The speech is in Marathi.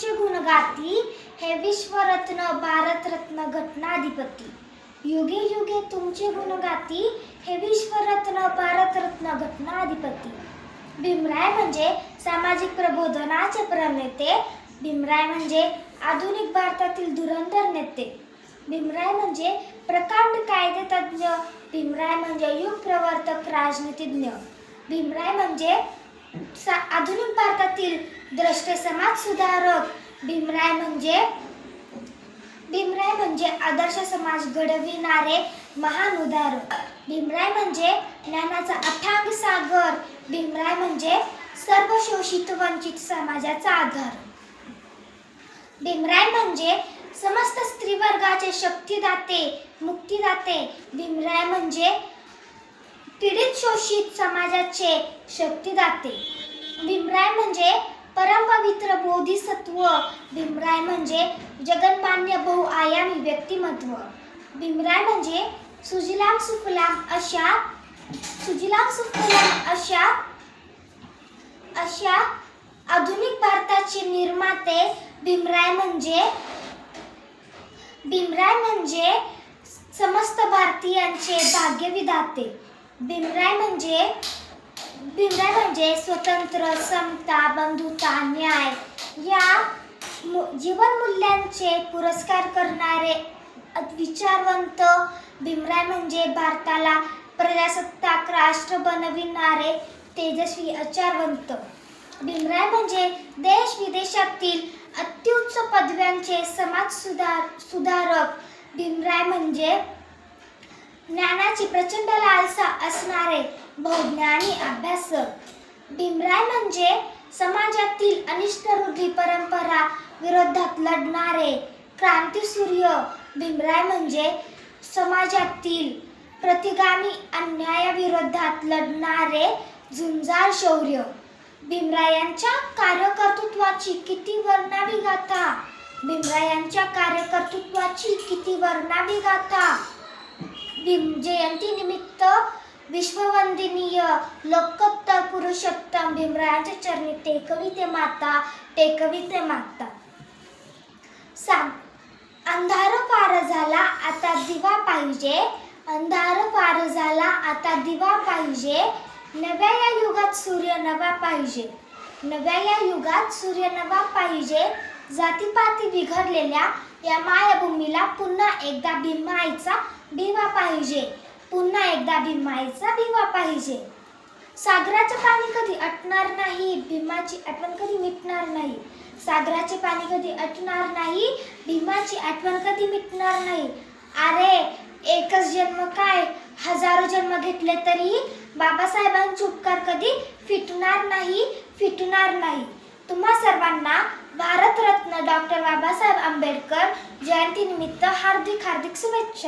तुमचे गुण गाती, हे विश्वरत्न भारतरत्न घटनाधिपती. युगे युगे तुमचे गुण गाती, हे विश्वरत्न भारतरत्न घटनाधिपती. भीमराय म्हणजे सामाजिक प्रबोधनाचे प्रणेते. भीमराय म्हणजे आधुनिक भारतातील धुरंधर नेते. भीमराय म्हणजे प्रकांड कायदेतज्ञ. भीमराय म्हणजे युग प्रवर्तक राजनीतिज्ञ. भीमराय म्हणजे आधुनिक भारतातील द्रष्टे समाज सुधारक. भीमराय म्हणजे आदर्श समाज घडविणारे महान उदाहरक. भीमराय म्हणजे ज्ञानाचा अथांग सागर. भीमराय म्हणजे सर्व शोषित वंचित समाजाचा आधार. भीमराय म्हणजे समस्त स्त्रीवर्गाचे शक्तिदाते, मुक्तिदाते. भीमराय म्हणजे पीडित शोषित समाजाचे शक्तिदाते. भीमराय म्हणजे परमपवित्र बोधिसत्व. भीमराय म्हणजे जगन्मान्य बहुआयामी व्यक्तिमत्व. भीमराय म्हणजे सुजलाम सुफलाम अशा आधुनिक भारताचे निर्माते. भीमराय म्हणजे समस्त भारतीयांचे भाग्यविधाते. भीमराय म्हणजे स्वतंत्र, समता, बंधुता, न्याय या जीवन मूल्यांचे पुरस्कार करणारे विचारवंत. भीमराय म्हणजे भारताला प्रजासत्ताक राष्ट्र बनविणारे तेजस्वी आचारवंत. भीमराय म्हणजे देश विदेशातील अत्युच्च पदव्यांचे समाज सुधारक. भीमराय म्हणजे ज्ञानाची प्रचंड लालसा असणारे बहुज्ञानी अभ्यासक. भीमराय म्हणजे समाजातील अनिष्ट रूढी परंपरा विरोधात लढणारे क्रांतीसूर्य. भीमराय म्हणजे समाजातील प्रतिगामी अन्यायाविरोधात लढणारे झुंजार शौर्य. भीमरायांच्या कार्यकर्तृत्वाची किती वर्णावी गाथा. भीमरायांच्या कार्यकर्तृत्वाची किती वर्णावी गाथा. जयंतीनिमित्त विश्ववंदनीय लोकोत्तर पुरुषोत्तम भीमरायांच्या चरणी टेकविते माता, टेकविते माता. अंधार पार झाला आता दिवा पाहिजे. अंधार पार झाला आता दिवा पाहिजे. नव्या या युगात सूर्य नवा पाहिजे. नव्या या युगात सूर्य नवा पाहिजे. जातीपाती बिघडलेल्या या मायभूमीला पुन्हा एकदा भीमाईचा दिवा पाहिजे. पुन्हा एकदा भीमाईचा दिवा पाहिजे. सागराचे पाणी कधी आटणार नाही, भीमाची आठवण कधी मिटणार नाही. सागराचे पाणी कधी आटणार नाही, भीमाची आठवण कधी मिटणार नाही. अरे एकच जन्म काय, हजारो जन्म घेतले तरी बाबासाहेबांचे उपकार कधी फिटणार नाही. तुम्हा सर्वांना भारतरत्न डॉक्टर बाबासाहेब आंबेडकर जयंतीनिमित्त हार्दिक शुभेच्छा.